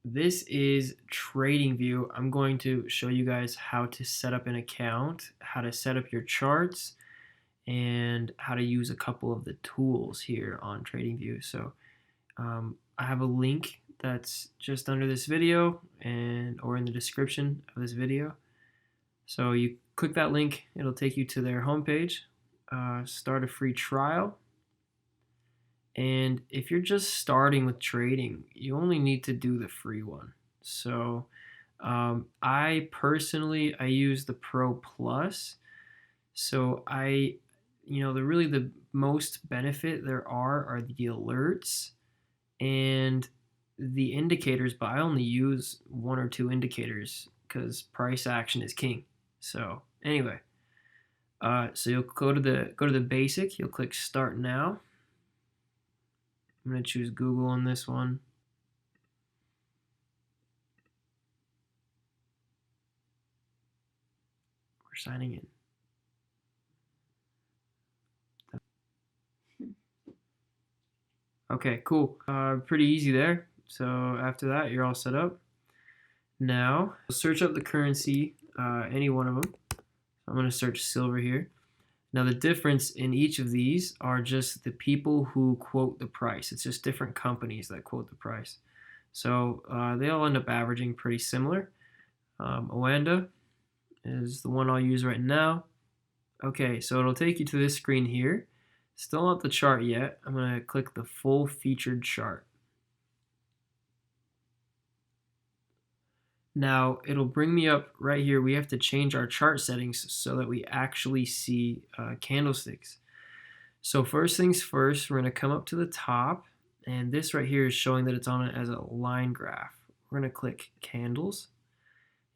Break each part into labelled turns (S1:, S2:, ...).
S1: This is Tradingview. I'm going to show you guys how to set up an account, how to set up your charts, and how to use a couple of the tools here on Tradingview. So I have a link that's just under this video or in the description of this video. So you click that link, it'll take you to their homepage. Start a free trial. And if you're just starting with trading, you only need to do the free one. So I personally, I use the Pro Plus. So the most benefit there are the alerts and the indicators, but I only use one or two indicators because price action is king. So anyway, so you'll go to the basic, you'll click Start Now. I'm going to choose Google on this one. We're signing in. Okay, cool. Pretty easy there. So after that, you're all set up. Now, search up the currency, any one of them. I'm going to search silver here. Now the difference in each of these are just the people who quote the price. It's just different companies that quote the price. So they all end up averaging pretty similar. Oanda is the one I'll use right now. Okay, so it'll take you to this screen here. Still not the chart yet. I'm going to click the full featured chart. Now it'll bring me up right here. We have to change our chart settings so that we actually see candlesticks. So first things first, we're going to come up to the top, and this right here is showing that it's on it as a line graph. We're going to click candles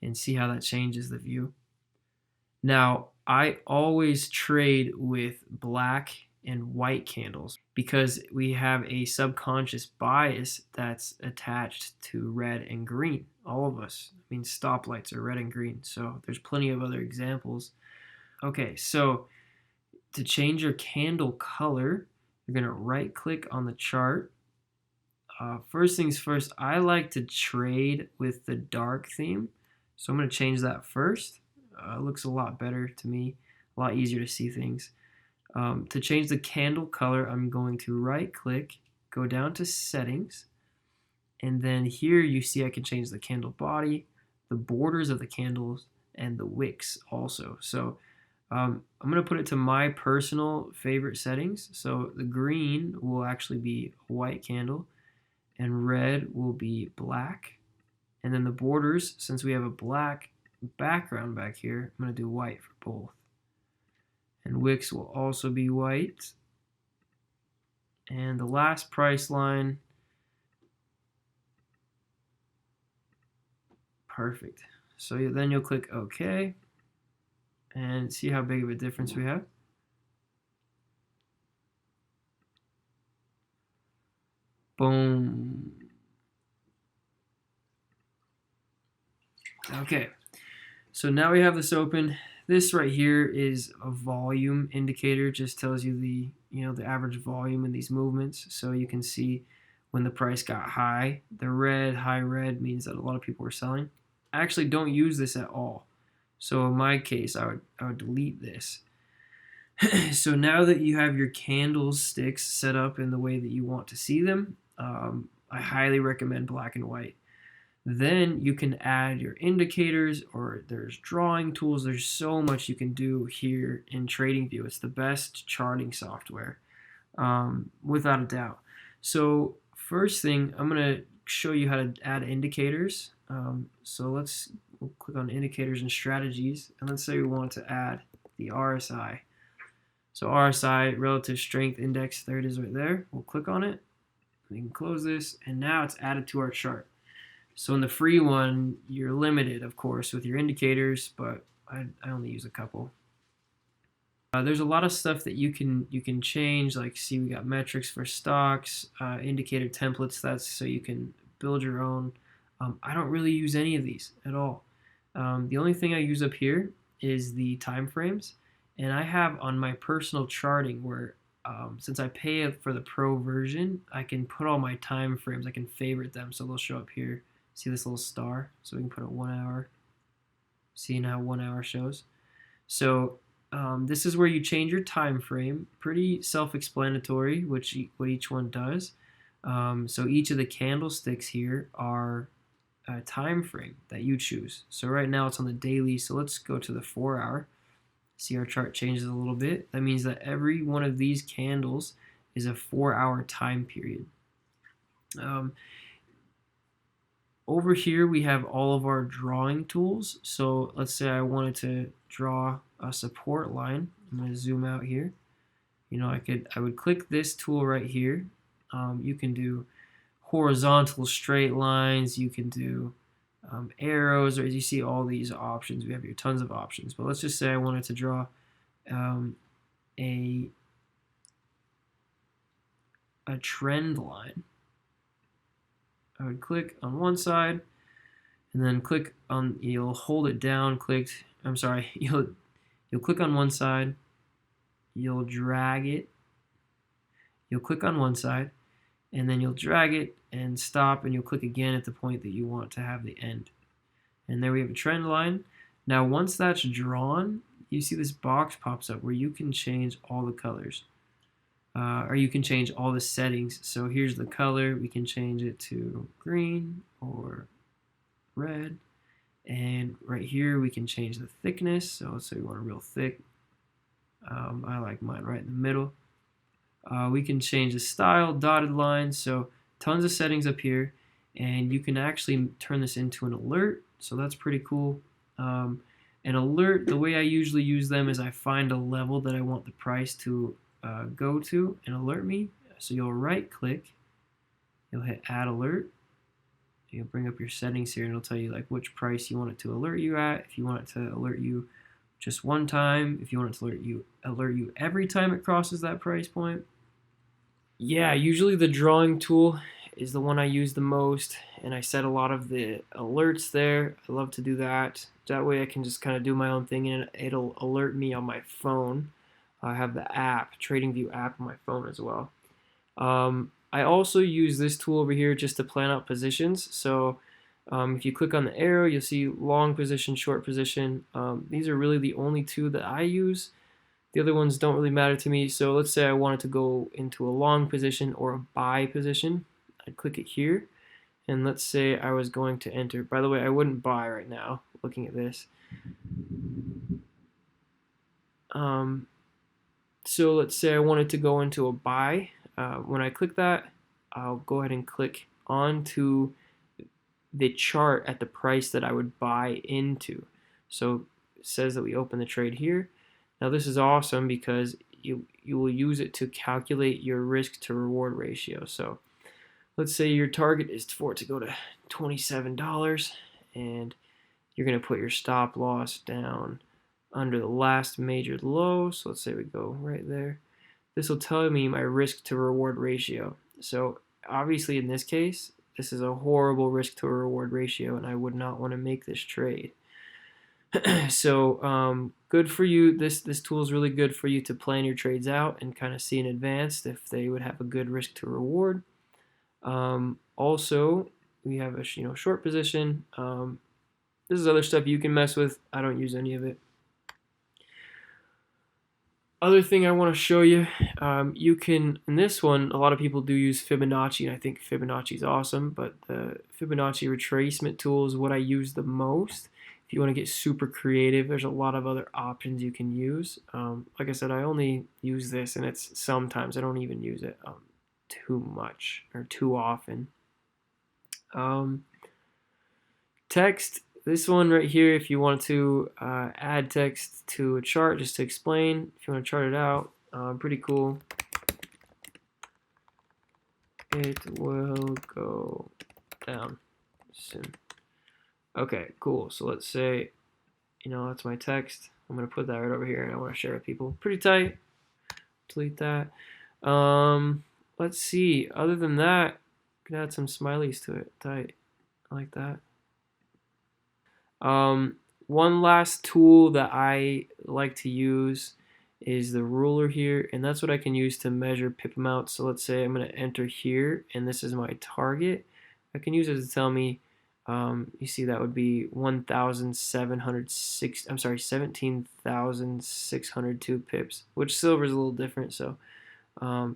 S1: and see how that changes the view. Now I always trade with black and white candles because we have a subconscious bias that's attached to red and green. All of us. I mean, stoplights are red and green, so there's plenty of other examples. Okay, so to change your candle color, you're going to right click on the chart. First things first, I like to trade with the dark theme, so I'm going to change that first. It looks a lot better to me, a lot easier to see things. To change the candle color, I'm going to right click, go down to settings, and then here you see I can change the candle body, the borders of the candles, and the wicks also. So I'm going to put it to my personal favorite settings. So the green will actually be a white candle, and red will be black. And then the borders, since we have a black background back here, I'm going to do white for both. And wicks will also be white. And the last price line, perfect. So then you'll click OK and see how big of a difference we have. Boom. Okay, so now we have this open. This right here is a volume indicator, just tells you the average volume in these movements. So you can see when the price got high, the red, high red means that a lot of people were selling. I actually don't use this at all. So in my case, I would delete this. So now that you have your candlesticks set up in the way that you want to see them, I highly recommend black and white. Then you can add your indicators, or there's drawing tools. There's so much you can do here in Tradingview. It's the best charting software, without a doubt. So first thing, I'm going to show you how to add indicators. So we'll click on indicators and strategies, and let's say we want to add the RSI. So RSI, relative strength index, there it is right there. We'll click on it. We can close this, and now it's added to our chart. So in the free one, you're limited, of course, with your indicators, but I only use a couple. There's a lot of stuff that you can change, like see we got metrics for stocks, indicator templates, that's so you can build your own. I don't really use any of these at all. The only thing I use up here is the time frames, and I have on my personal charting where since I pay for the pro version, I can put all my time frames, I can favorite them so they'll show up here See this little star? So we can put a 1 hour. See now 1 hour shows. So this is where you change your time frame. Pretty self-explanatory, what each one does. So each of the candlesticks here are a time frame that you choose. So right now it's on the daily. So let's go to the 4 hour. See our chart changes a little bit. That means that every one of these candles is a 4 hour time period. Over here we have all of our drawing tools. So let's say I wanted to draw a support line. I'm going to zoom out here. I would click this tool right here. You can do horizontal straight lines. You can do arrows, or as you see all these options. We have here tons of options. But let's just say I wanted to draw a trend line. I would click on one side, and then click on. You'll hold it down. You'll click on one side. You'll drag it. You'll click on one side, and then you'll drag it and stop, and you'll click again at the point that you want to have the end. And there we have a trend line. Now, once that's drawn, you see this box pops up where you can change all the colors. Or you can change all the settings. So here's the color. We can change it to green or red. And right here we can change the thickness. So let's say we want a real thick. I like mine right in the middle. We can change the style, dotted lines. So tons of settings up here. And you can actually turn this into an alert. So that's pretty cool. An alert, the way I usually use them is I find a level that I want the price to go to and alert me. So you'll right click, you'll hit add alert, you'll bring up your settings here, and it'll tell you like which price you want it to alert you at. If you want it to alert you just one time, if you want it to alert you every time it crosses that price point. Yeah, usually the drawing tool is the one I use the most, and I set a lot of the alerts there. I love to do that. That way I can just kind of do my own thing, and it'll alert me on my phone. I have the app, Tradingview app on my phone as well. I also use this tool over here just to plan out positions. So if you click on the arrow, you'll see long position, short position. These are really the only two that I use. The other ones don't really matter to me. So let's say I wanted to go into a long position or a buy position. I'd click it here. And let's say I was going to enter. By the way, I wouldn't buy right now, looking at this. So let's say I wanted to go into a buy. When I click that, I'll go ahead and click onto the chart at the price that I would buy into. So it says that we open the trade here. Now this is awesome because you will use it to calculate your risk to reward ratio. So let's say your target is for it to go to $27, and you're going to put your stop loss down under the last major low. So let's say we go right there. This will tell me my risk to reward ratio. So obviously in this case, this is a horrible risk to reward ratio, and I would not want to make this trade. So good for you. This tool is really good for you to plan your trades out and kind of see in advance if they would have a good risk to reward. Also, we have a short position. This is other stuff you can mess with. I don't use any of it. Other thing I want to show you, you can, in this one, a lot of people do use Fibonacci, and I think Fibonacci is awesome, but the Fibonacci retracement tool is what I use the most. If you want to get super creative, there's a lot of other options you can use. Like I said, I only use this, and it's sometimes. I don't even use it too much or too often. Text. This one right here, if you want to add text to a chart just to explain, if you want to chart it out, pretty cool. It will go down soon. Okay, cool. So let's say, that's my text. I'm going to put that right over here, and I want to share it with people. Pretty tight. Delete that. Let's see. Other than that, I can add some smileys to it. Tight. I like that. One last tool that I like to use is the ruler here, and that's what I can use to measure pip amounts. So let's say I'm going to enter here, and this is my target. I can use it to tell me You see that would be 1,706. I'm sorry, 17,602 pips, which silver is a little different. So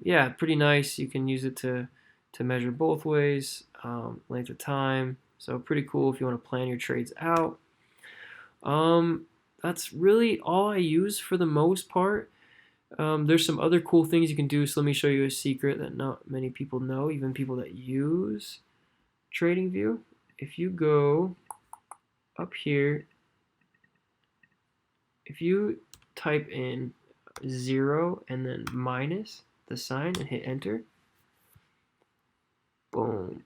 S1: yeah, pretty nice. You can use it to measure both ways, length of time. So pretty cool if you want to plan your trades out. That's really all I use for the most part. There's some other cool things you can do. So let me show you a secret that not many people know, even people that use Tradingview. If you go up here, if you type in 0 and then minus the sign and hit enter, boom,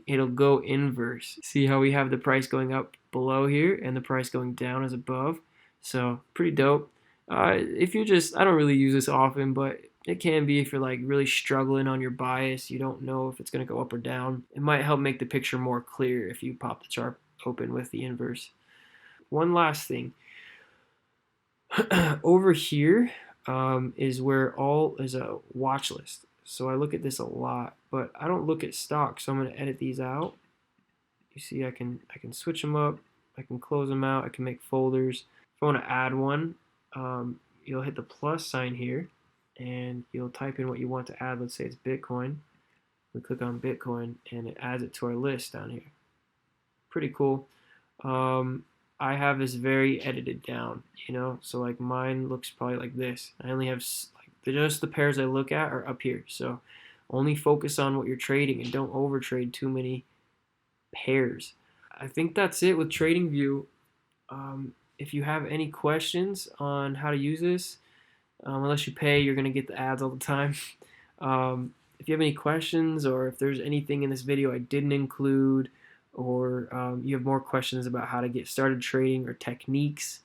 S1: it'll go inverse. See how we have the price going up below here and the price going down as above? So pretty dope. If you just, I don't really use this often, but it can be if you're like really struggling on your bias, you don't know if it's going to go up or down. It might help make the picture more clear if you pop the chart open with the inverse. One last thing. Over here is where all is a watch list. So I look at this a lot, but I don't look at stocks. So I'm going to edit these out. You see, I can switch them up. I can close them out. I can make folders. If I want to add one, you'll hit the plus sign here, and you'll type in what you want to add. Let's say it's Bitcoin. We click on Bitcoin, and it adds it to our list down here. Pretty cool. I have this very edited down, so like mine looks probably like this. I only have just the pairs I look at are up here, so only focus on what you're trading and don't overtrade too many pairs. I think that's it with TradingView. If you have any questions on how to use this, unless you pay, you're going to get the ads all the time. If you have any questions, or if there's anything in this video I didn't include, or you have more questions about how to get started trading or techniques,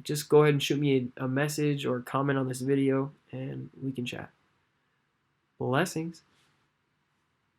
S1: just go ahead and shoot me a message or comment on this video and we can chat. Blessings.